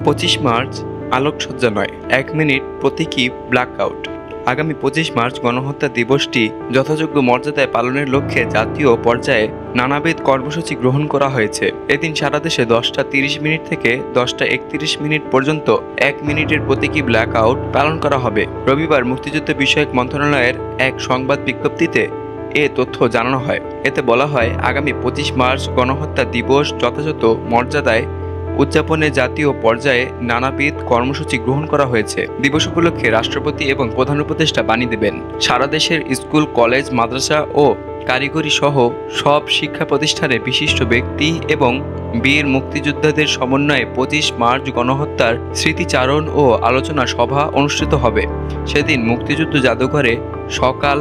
25 March আলোকসজ্জা নয়, 1 minute প্রতীকী ব্ল্যাকআউট। আগামী 25 মার্চ গণহত্যা দিবসটি যথাযোগ্য মর্যাদায় পালনের লক্ষ্যে জাতীয় পর্যায়ে নানাবিধ কর্মসূচি গ্রহণ করা হয়েছে। এদিন সারা দেশে 10টা 30 মিনিট থেকে 10টা 31 মিনিট পর্যন্ত 1 মিনিটের প্রতীকী ব্ল্যাকআউট পালন করা হবে। রবিবার মুক্তিযুদ্ধ বিষয়ক মন্ত্রণালয়ের এক সংবাদ বিজ্ঞপ্তিতে এ তথ্য জানানো হয়। এতে বলা হয়, আগামী 25 মার্চ গণহত্যা দিবস যথাযথ মর্যাদায় উদযাপনে জাতীয় পর্যায়ে নানাবিধ কর্মসূচি গ্রহণ করা হয়েছে। দিবস উপলক্ষে রাষ্ট্রপতি এবং প্রধান উপদেষ্টা বাণী দেবেন। সারা দেশের স্কুল, কলেজ, মাদ্রাসা ও কারিগরি সহ সব শিক্ষা প্রতিষ্ঠানে বিশিষ্ট ব্যক্তি এবং বীর মুক্তিযোদ্ধাদের সমন্বয়ে 25 মার্চ গণহত্যার স্মৃতিচারণ ও আলোচনা সভা অনুষ্ঠিত হবে। সেদিন মুক্তিযুদ্ধ জাদুঘরে সকাল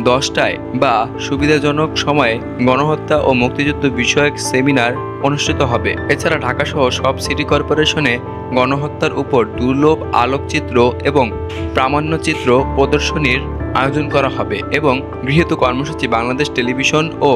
10টায় বা সুবিধাজনক সময়ে গণহত্যা ও মুক্তিযুদ্ধ বিষয়ক সেমিনার অনুষ্ঠিত হবে। এছাড়া ঢাকাসহ সব সিটি কর্পোরেশনে গণহত্যার উপর দুর্লভ আলোকচিত্র এবং প্রামাণ্যচিত্র প্রদর্শনীর আয়োজন করা হবে এবং গৃহীত কর্মসূচি বাংলাদেশ টেলিভিশন ও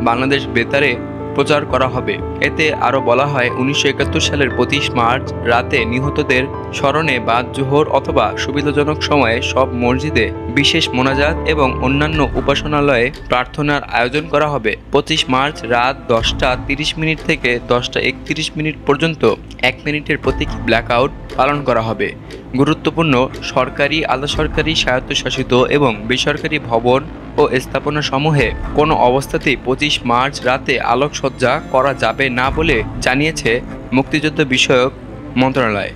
বাংলাদেশ বেতারে প্রচার করা হবে। এতে আরও বলা হয়, 1971 সালের 25 মার্চ রাতে নিহতদের স্মরণে বাদ জোহর অথবা সুবিধাজনক সময়ে সব মসজিদে বিশেষ মোনাজাত এবং অন্যান্য উপাসনালয়ে প্রার্থনার আয়োজন করা হবে। 25 মার্চ রাত 10টা 30 মিনিট থেকে 10টা 31 মিনিট পর্যন্ত 1 মিনিটের প্রতীকী ব্ল্যাকআউট পালন করা হবে। গুরুত্বপূর্ণ সরকারি, আধা সরকারি, স্বায়ত্তশাসিত এবং বেসরকারি ভবন ও স্থাপনা সমূহে কোনো অবস্থাতেই 25 মার্চ রাতে আলোকসজ্জা করা যাবে না বলে জানিয়েছে মুক্তিযুদ্ধ বিষয়ক মন্ত্রণালয়।